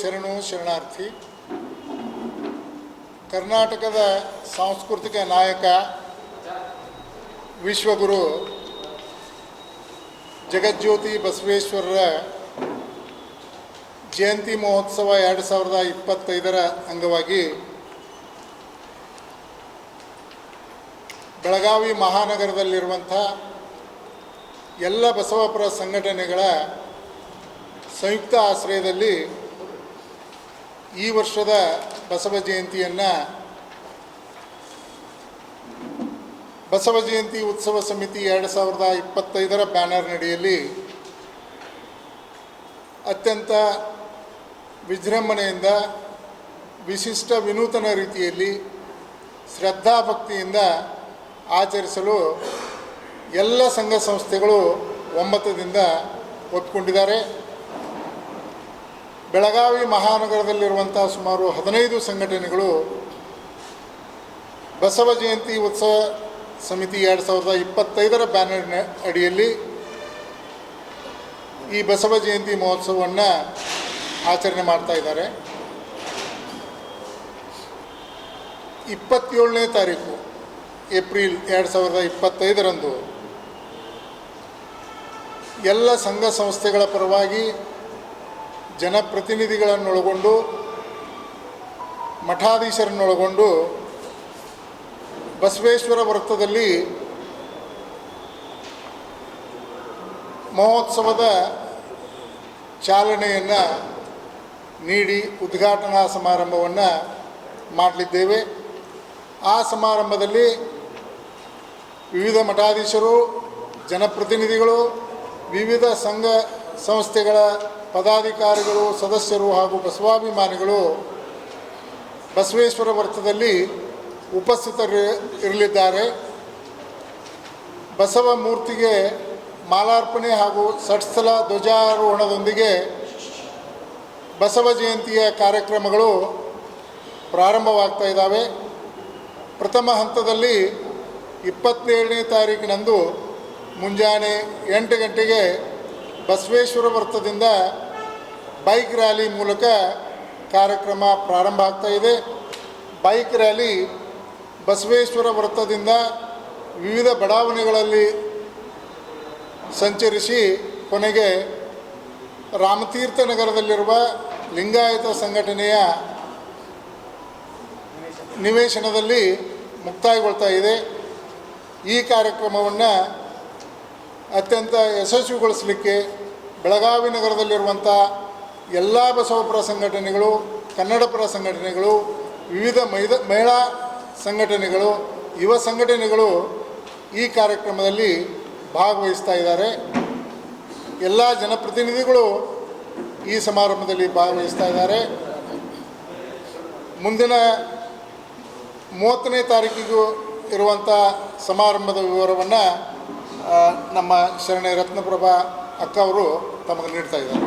ಶರಣು ಶರಣಾರ್ಥಿ. ಕರ್ನಾಟಕದ ಸಾಂಸ್ಕೃತಿಕ ನಾಯಕ ವಿಶ್ವಗುರು ಜಗಜ್ಯೋತಿ ಬಸವೇಶ್ವರರ ಜಯಂತಿ ಮಹೋತ್ಸವ 2025ರ ಅಂಗವಾಗಿ ಬೆಳಗಾವಿ ಮಹಾನಗರದಲ್ಲಿರುವಂಥ ಎಲ್ಲ ಬಸವಪರ ಸಂಘಟನೆಗಳ ಸಂಯುಕ್ತ ಆಶ್ರಯದಲ್ಲಿ ಈ ವರ್ಷದ ಬಸವ ಜಯಂತಿಯನ್ನು ಬಸವ ಜಯಂತಿ ಉತ್ಸವ ಸಮಿತಿ 2025ರ ಬ್ಯಾನರ್ ನಡಿಯಲ್ಲಿ ಅತ್ಯಂತ ವಿಜೃಂಭಣೆಯಿಂದ ವಿಶಿಷ್ಟ ವಿನೂತನ ರೀತಿಯಲ್ಲಿ ಶ್ರದ್ಧಾಭಕ್ತಿಯಿಂದ ಆಚರಿಸಲು ಎಲ್ಲ ಸಂಘ ಸಂಸ್ಥೆಗಳು ಒಮ್ಮತದಿಂದ ಒಪ್ಪಿಕೊಂಡಿದ್ದಾರೆ. ಬೆಳಗಾವಿ ಮಹಾನಗರದಲ್ಲಿರುವಂಥ ಸುಮಾರು 15 ಸಂಘಟನೆಗಳು ಬಸವ ಜಯಂತಿ ಉತ್ಸವ ಸಮಿತಿ 2025ರ ಬ್ಯಾನರ್ ಅಡಿಯಲ್ಲಿ ಈ ಬಸವ ಜಯಂತಿ ಮಹೋತ್ಸವವನ್ನು ಆಚರಣೆ ಮಾಡ್ತಾ ಇದ್ದಾರೆ. 27ನೇ ತಾರೀಕು ಏಪ್ರಿಲ್ 2025ರಂದು ಎಲ್ಲ ಸಂಘ ಸಂಸ್ಥೆಗಳ ಪರವಾಗಿ ಜನಪ್ರತಿನಿಧಿಗಳನ್ನೊಳಗೊಂಡು ಮಠಾಧೀಶರನ್ನೊಳಗೊಂಡು ಬಸವೇಶ್ವರ ವೃತ್ತದಲ್ಲಿ ಮಹೋತ್ಸವದ ಚಾಲನೆಯನ್ನು ನೀಡಿ ಉದ್ಘಾಟನಾ ಸಮಾರಂಭವನ್ನು ಮಾಡಲಿದ್ದೇವೆ. ಆ ಸಮಾರಂಭದಲ್ಲಿ ವಿವಿಧ ಮಠಾಧೀಶರು, ಜನಪ್ರತಿನಿಧಿಗಳು, ವಿವಿಧ ಸಂಘ ಸಂಸ್ಥೆಗಳ ಪದಾಧಿಕಾರಿಗಳು, ಸದಸ್ಯರು ಹಾಗೂ ಬಸವಾಭಿಮಾನಿಗಳು ಬಸವೇಶ್ವರ ವೃತ್ತದಲ್ಲಿ ಉಪಸ್ಥಿತರಿರಲಿದ್ದಾರೆ. ಬಸವ ಮೂರ್ತಿಗೆ ಮಾಲಾರ್ಪಣೆ ಹಾಗೂ ಷಟ್ಸ್ಥಲ ಧ್ವಜಾರೋಹಣದೊಂದಿಗೆ ಬಸವ ಜಯಂತಿಯ ಕಾರ್ಯಕ್ರಮಗಳು ಪ್ರಾರಂಭವಾಗ್ತಾ ಇದ್ದಾವೆ. ಪ್ರಥಮ ಹಂತದಲ್ಲಿ 27ನೇ ತಾರೀಕಿನಂದು ಮುಂಜಾನೆ 8 ಗಂಟೆಗೆ ಬಸವೇಶ್ವರ ವೃತ್ತದಿಂದ ಬೈಕ್ ರ್ಯಾಲಿ ಮೂಲಕ ಕಾರ್ಯಕ್ರಮ ಪ್ರಾರಂಭ ಆಗ್ತಾ ಇದೆ. ಬೈಕ್ ರ್ಯಾಲಿ ಬಸವೇಶ್ವರ ವೃತ್ತದಿಂದ ವಿವಿಧ ಬಡಾವಣೆಗಳಲ್ಲಿ ಸಂಚರಿಸಿ ಕೊನೆಗೆ ರಾಮತೀರ್ಥ ನಗರದಲ್ಲಿರುವ ಲಿಂಗಾಯತ ಸಂಘಟನೆಯ ನಿವೇಶನದಲ್ಲಿ ಮುಕ್ತಾಯಗೊಳ್ತಾ ಇದೆ. ಈ ಕಾರ್ಯಕ್ರಮವನ್ನು ಅತ್ಯಂತ ಯಶಸ್ವಿಗೊಳಿಸಲಿಕ್ಕೆ ಬೆಳಗಾವಿ ನಗರದಲ್ಲಿರುವಂಥ ಎಲ್ಲ ಬಸವಪರ ಸಂಘಟನೆಗಳು, ಕನ್ನಡಪರ ಸಂಘಟನೆಗಳು, ವಿವಿಧ ಮಹಿಳಾ ಸಂಘಟನೆಗಳು, ಯುವ ಸಂಘಟನೆಗಳು ಈ ಕಾರ್ಯಕ್ರಮದಲ್ಲಿ ಭಾಗವಹಿಸ್ತಾ ಇದ್ದಾರೆ. ಎಲ್ಲ ಜನಪ್ರತಿನಿಧಿಗಳು ಈ ಸಮಾರಂಭದಲ್ಲಿ ಭಾಗವಹಿಸ್ತಾ ಇದ್ದಾರೆ. ಮುಂದಿನ 30ನೇ ತಾರೀಕಿಗೂ ಇರುವಂಥ ಸಮಾರಂಭದ ವಿವರವನ್ನು ನಮ್ಮ ಶರಣೆ ರತ್ನಪ್ರಭಾ ಅಕ್ಕ ಅವರು ತಮಗೆ ನೀಡ್ತಾ ಇದ್ದಾರೆ.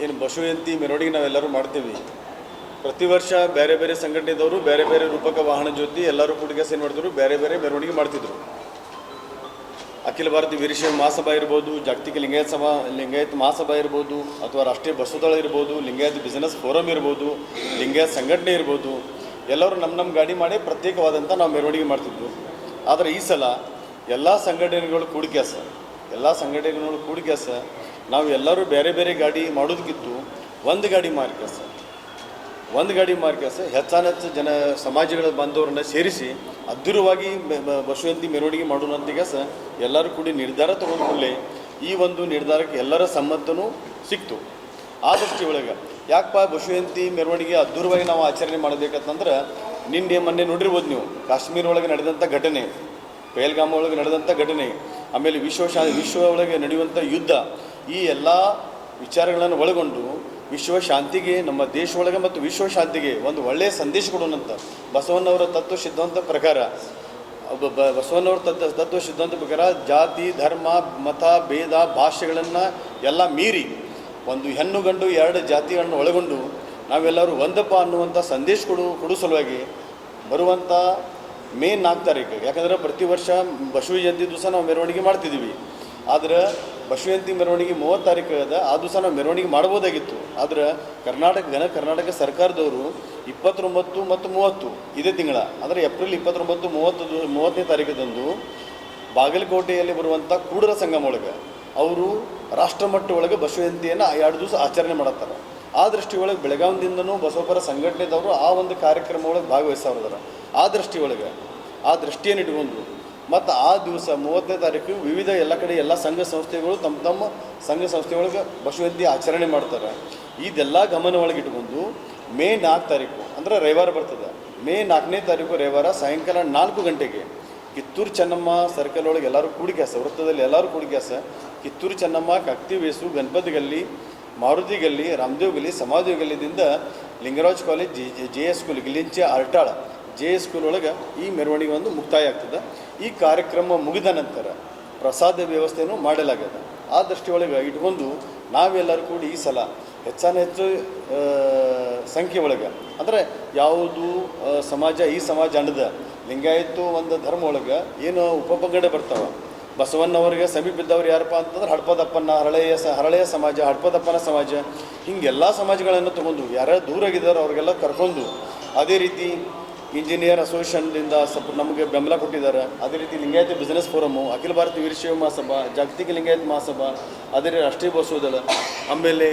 ಏನು ಬಸವ ಜಯಂತಿ ಮೆರವಣಿಗೆ ನಾವೆಲ್ಲರೂ ಮಾಡ್ತೀವಿ. ಪ್ರತಿ ವರ್ಷ ಬೇರೆ ಬೇರೆ ಸಂಘಟನೆದವರು ಬೇರೆ ಬೇರೆ ರೂಪಕ ವಾಹನ ಜ್ಯೋತಿ ಎಲ್ಲರೂ ಕೂಡಿಗೆ ಏನು ಮಾಡಿದ್ರು, ಬೇರೆ ಬೇರೆ ಮೆರವಣಿಗೆ ಮಾಡ್ತಿದ್ರು. ಅಖಿಲ ಭಾರತೀಯ ವೀರಶೈವ ಮಹಾಸಭಾ ಇರ್ಬೋದು, ಜಾಗತಿಕ ಲಿಂಗಾಯತ ಮಹಾಸಭಾ ಇರ್ಬೋದು, ಅಥವಾ ರಾಷ್ಟ್ರೀಯ ಬಸವದಳ ಇರ್ಬೋದು, ಲಿಂಗಾಯತ ಬಿಸ್ನೆಸ್ ಫೋರಮ್ ಇರ್ಬೋದು, ಲಿಂಗಾಯತ ಸಂಘಟನೆ ಇರ್ಬೋದು, ಎಲ್ಲರೂ ನಮ್ಮ ಗಾಡಿ ಮಾಡಿ ಪ್ರತ್ಯೇಕವಾದಂಥ ನಾವು ಮೆರವಣಿಗೆ ಮಾಡ್ತಿದ್ವು. ಆದರೆ ಈ ಸಲ ಎಲ್ಲ ಸಂಘಟನೆಗಳು ಕೂಡಿಕ್ಯಾಸ ನಾವು ಎಲ್ಲರೂ ಬೇರೆ ಬೇರೆ ಗಾಡಿ ಮಾಡೋದಕ್ಕಿಂತ ಒಂದು ಗಾಡಿ ಮಾರ್ಕ್ಯಾಸ ಹೆಚ್ಚಾನೆಚ್ಚು ಸಮಾಜಗಳ ಬಂದವರನ್ನ ಸೇರಿಸಿ ಅದ್ಧೂರವಾಗಿ ಬಸವಂತಿ ಮೆರವಣಿಗೆ ಮಾಡೋಣ ಅಂತಿಗಾಸ ಎಲ್ಲರೂ ಕೂಡಿ ನಿರ್ಧಾರ ತಗೊಂಡ್ಕೊಳ್ಳೆ. ಈ ಒಂದು ನಿರ್ಧಾರಕ್ಕೆ ಎಲ್ಲರ ಸಮ್ಮತನೂ ಸಿಕ್ತು. ಆ ದೃಷ್ಟಿ ಒಳಗೆ ಯಾಕಪ್ಪ ಬಸವಂತಿ ಮೆರವಣಿಗೆ ಅದ್ಧೂರವಾಗಿ ನಾವು ಆಚರಣೆ ಮಾಡಬೇಕಂತಂದ್ರೆ ಮೊನ್ನೆ ನೋಡಿರ್ಬೋದು ನೀವು, ಕಾಶ್ಮೀರ ಒಳಗೆ ನಡೆದಂಥ ಘಟನೆ, ಪಹಲ್ಗಾಮ್ ಒಳಗೆ ನಡೆದಂಥ ಘಟನೆ, ಆಮೇಲೆ ವಿಶ್ವ ಒಳಗೆ ನಡೆಯುವಂಥ ಯುದ್ಧ, ಈ ಎಲ್ಲ ವಿಚಾರಗಳನ್ನು ಒಳಗೊಂಡು ವಿಶ್ವ ಶಾಂತಿಗೆ, ನಮ್ಮ ದೇಶ ಒಳಗೆ ಮತ್ತು ವಿಶ್ವ ಶಾಂತಿಗೆ ಒಂದು ಒಳ್ಳೆಯ ಸಂದೇಶ ಕೊಡೋಣಂತ ಬಸವಣ್ಣವರ ತತ್ವ ಸಿದ್ಧಾಂತ ಪ್ರಕಾರ ಜಾತಿ, ಧರ್ಮ, ಮತ, ಭೇದ, ಭಾಷೆಗಳನ್ನು ಎಲ್ಲ ಮೀರಿ ಒಂದು ಹೆಣ್ಣು ಗಂಡು 2 ಜಾತಿಗಳನ್ನು ಒಳಗೊಂಡು ನಾವೆಲ್ಲರೂ ಒಂದಪ್ಪ ಅನ್ನುವಂಥ ಸಂದೇಶ ಕೊಡೋ ಸಲುವಾಗಿ ಬರುವಂಥ ಮೇ 4 ತಾರೀಕು, ಯಾಕಂದರೆ ಪ್ರತಿ ವರ್ಷ ಬಸವ ಜಯಂತಿ ದಿವಸ ನಾವು ಮೆರವಣಿಗೆ ಮಾಡ್ತಿದ್ದೀವಿ. ಆದ್ರೆ ಬಸವಜಯಂತಿ ಮೆರವಣಿಗೆ 30 ತಾರೀಕು ಅದ ಆ ದಿವಸ ನಾವು ಮೆರವಣಿಗೆ ಮಾಡ್ಬೋದಾಗಿತ್ತು. ಆದ್ರೆ ಕರ್ನಾಟಕ ಸರ್ಕಾರದವರು 29 ಮತ್ತು 30 ಇದೇ ತಿಂಗಳ ಅಂದರೆ ಏಪ್ರಿಲ್ 29, 30ನೇ ತಾರೀಕದಂದು ಬಾಗಲಕೋಟೆಯಲ್ಲಿ ಬರುವಂಥ ಕೂಡರ ಸಂಗಮ ಒಳಗೆ ಅವರು ರಾಷ್ಟ್ರಮಟ್ಟ ಒಳಗೆ ಬಸವಜಯಂತಿಯನ್ನು 2 ದಿವಸ ಆಚರಣೆ ಮಾಡತ್ತಾರೆ. ಆ ದೃಷ್ಟಿ ಒಳಗೆ ಬೆಳಗಾವಿಯಿಂದನೂ ಬಸವಪರ ಸಂಘಟನೆದವರು ಆ ಒಂದು ಕಾರ್ಯಕ್ರಮ ಒಳಗೆ ಭಾಗವಹಿಸೋರಿದ್ದಾರೆ. ಆ ದೃಷ್ಟಿ ಒಳಗೆ ಆ ದೃಷ್ಟಿಯನ್ನು ಇಟ್ಕೊಂಡು ಮತ್ತು ಆ ದಿವಸ 30ನೇ ತಾರೀಕು ವಿವಿಧ ಎಲ್ಲ ಕಡೆ ಎಲ್ಲ ಸಂಘ ಸಂಸ್ಥೆಗಳು ತಮ್ಮ ಸಂಘ ಸಂಸ್ಥೆ ಒಳಗೆ ಬಸವಜಯಂತಿ ಆಚರಣೆ ಮಾಡ್ತಾರೆ. ಇದೆಲ್ಲ ಗಮನ ಒಳಗೆ ಇಟ್ಕೊಂಡು ಮೇ 4 ತಾರೀಕು ಅಂದರೆ ರವಿವಾರ ಬರ್ತದೆ. ಮೇ 4ನೇ ತಾರೀಕು ರವಿವಾರ ಸಾಯಂಕಾಲ 4 ಗಂಟೆಗೆ ಕಿತ್ತೂರು ಚೆನ್ನಮ್ಮ ಸರ್ಕಲ್ ಒಳಗೆ ಎಲ್ಲರೂ ಕೂಡಿಕ್ಯಾಸ, ವೃತ್ತದಲ್ಲಿ ಎಲ್ಲರೂ ಕೂಡಿಕ್ಯಾಸ ಕಿತ್ತೂರು ಚೆನ್ನಮ್ಮ, ಕಕ್ತಿ ವೇಸು, ಗಣಪತಿ ಗಲ್ಲಿ, ಮಾರುತಿ ಗಲ್ಲಿ, ರಾಮದೇವ್ ಗಲ್ಲಿ, ಸಮಾಧಿ ಗಲ್ಲಿದಿಂದ ಲಿಂಗರಾಜ್ ಕಾಲೇಜ್, JS ಸ್ಕೂಲ್, ಗಿಲಿಂಚ, ಅರ್ಟಾಳ JS ಸ್ಕೂಲ್ ಒಳಗೆ ಈ ಮೆರವಣಿಗೆ ಒಂದು ಮುಕ್ತಾಯ ಆಗ್ತದೆ. ಈ ಕಾರ್ಯಕ್ರಮ ಮುಗಿದ ನಂತರ ಪ್ರಸಾದ ವ್ಯವಸ್ಥೆಯೂ ಮಾಡಲಾಗಿದೆ. ಆ ದೃಷ್ಟಿಯೊಳಗೆ ಇಟ್ಕೊಂಡು ನಾವೆಲ್ಲರೂ ಕೂಡಿ ಈ ಸಲ ಹೆಚ್ಚು ಸಂಖ್ಯೆ ಒಳಗೆ ಅಂದರೆ ಯಾವುದು ಸಮಾಜ ಈ ಸಮಾಜ ಅನ್ನದ ಲಿಂಗಾಯತ್ತು ಒಂದು ಧರ್ಮ ಒಳಗೆ ಏನು ಉಪಪಂಗಡ ಬರ್ತಾವೆ. ಬಸವಣ್ಣವ್ರಿಗೆ ಸಮೀಪಿದ್ದವ್ರು ಯಾರಪ್ಪ ಅಂತಂದ್ರೆ ಹಡ್ಪದಪ್ಪನ ಹರಳೆಯ ಸಮಾಜ, ಹಡ್ಪದಪ್ಪನ ಸಮಾಜ, ಹಿಂಗೆಲ್ಲ ಸಮಾಜಗಳನ್ನು ತೊಗೊಂಡು ಯಾರ್ಯಾರು ದೂರಾಗಿದ್ದಾರೋ ಅವ್ರಿಗೆಲ್ಲ ಕರ್ಕೊಂಡು, ಅದೇ ರೀತಿ ಇಂಜಿನಿಯರ್ ಅಸೋಸಿಯೇಷನ್ನಿಂದ ಸ್ವಲ್ಪ ನಮಗೆ ಬೆಂಬಲ ಕೊಟ್ಟಿದ್ದಾರೆ. ಅದೇ ರೀತಿ ಲಿಂಗಾಯತ ಬಿಸ್ನೆಸ್ ಫೋರಮು, ಅಖಿಲ ಭಾರತ ವೀರಶೈವ ಮಹಾಸಭಾ, ಜಾಗತಿಕ ಲಿಂಗಾಯತ ಮಹಾಸಭಾ, ಅದೇ ರೀತಿ ರಾಷ್ಟ್ರೀಯ ಬಸವದಳ, ಆಮೇಲೆ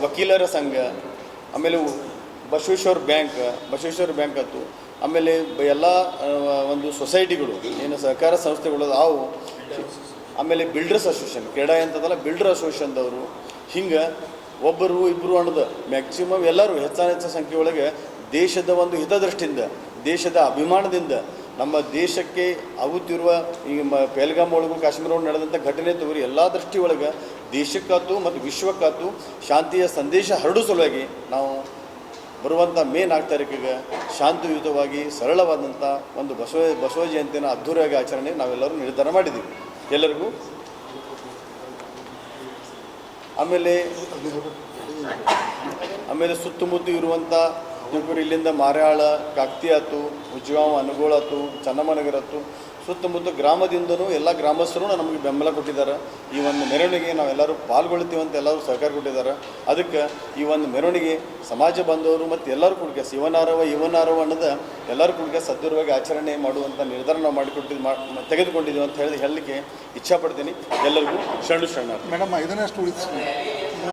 ವಕೀಲರ ಸಂಘ, ಆಮೇಲೆ ಬಸವೇಶ್ವರ ಬ್ಯಾಂಕ್ ಆಯ್ತು, ಆಮೇಲೆ ಎಲ್ಲ ಒಂದು ಸೊಸೈಟಿಗಳು ಏನು ಸಹಕಾರ ಸಂಸ್ಥೆಗಳು ಅವು, ಆಮೇಲೆ ಬಿಲ್ಡರ್ಸ್ ಅಸೋಸಿಯೇಷನ್, ಕ್ರೀಡಾ ಅಂತದಲ್ಲ ಬಿಲ್ಡರ್ ಅಸೋಸಿಯೇಷನ್ದವರು, ಹಿಂಗೆ ಒಬ್ಬರು ಇಬ್ಬರು ಅನ್ನೋದು ಮ್ಯಾಕ್ಸಿಮಮ್ ಎಲ್ಲರೂ ಹೆಚ್ಚು ಸಂಖ್ಯೆ ಒಳಗೆ ದೇಶದ ಒಂದು ಹಿತದೃಷ್ಟಿಯಿಂದ, ದೇಶದ ಅಭಿಮಾನದಿಂದ ನಮ್ಮ ದೇಶಕ್ಕೆ ಆಗುತ್ತಿರುವ ಈ ಪೆಹಲ್ಗಾಮ್ ಒಳಗೂ ಕಾಶ್ಮೀರ ಒಳಗೆ ನಡೆದಂಥ ಘಟನೆ ತಗೋರಿ ಎಲ್ಲ ದೃಷ್ಟಿ ಒಳಗೆ ದೇಶಕ್ಕಾತು ಮತ್ತು ವಿಶ್ವಕ್ಕಾತು ಶಾಂತಿಯ ಸಂದೇಶ ಹರಡೋ ಸಲುವಾಗಿ ನಾವು ಬರುವಂಥ ಮೇ 4 ತಾರೀಕಿಗೆ ಶಾಂತಿಯುತವಾಗಿ ಸರಳವಾದಂಥ ಒಂದು ಬಸವ ಜಯಂತಿನ ಅದ್ಧೂರಿಯಾಗಿ ಆಚರಣೆ ನಾವೆಲ್ಲರೂ ನಿರ್ಧಾರ ಮಾಡಿದ್ದೀವಿ ಎಲ್ಲರಿಗೂ. ಆಮೇಲೆ ಸುತ್ತಮುತ್ತ ಇರುವಂಥ ಇಲ್ಲಿಂದ ಮಾರ್ಯಾಳ, ಕಾಕ್ತಿ ಆಯ್ತು, ಉಜ್ಗಾಂವ್, ಅನಗೋಳ ಆಯ್ತು, ಚನ್ನಮ್ಮನಗರ ಆಯ್ತು, ಸುತ್ತಮುತ್ತ ಗ್ರಾಮದಿಂದನೂ ಎಲ್ಲ ಗ್ರಾಮಸ್ಥರು ನಮಗೆ ಬೆಂಬಲ ಕೊಟ್ಟಿದ್ದಾರೆ. ಈ ಒಂದು ಮೆರವಣಿಗೆ ನಾವೆಲ್ಲರೂ ಪಾಲ್ಗೊಳ್ತೀವಿ ಅಂತ ಎಲ್ಲರೂ ಸಹಕಾರ ಕೊಟ್ಟಿದ್ದಾರೆ. ಅದಕ್ಕೆ ಈ ಒಂದು ಮೆರವಣಿಗೆ ಸಮಾಜ ಬಂದವರು ಮತ್ತು ಎಲ್ಲರೂ ಕುಡ್ಕೆ ಇವನಾರವ ಅನ್ನೋದು ಎಲ್ಲರೂ ಕುಡ್ಕೆ ಸದೃಢವಾಗಿ ಆಚರಣೆ ಮಾಡುವಂಥ ನಿರ್ಧಾರ ನಾವು ತೆಗೆದುಕೊಂಡಿದ್ದೀವಿ ಅಂತ ಹೇಳಲಿಕ್ಕೆ ಇಚ್ಛಾಪಡ್ತೀನಿ. ಎಲ್ಲರಿಗೂ ಶರಣ. ಮೇಡಮ್ 5ನೇ ಉಳಿಸಿ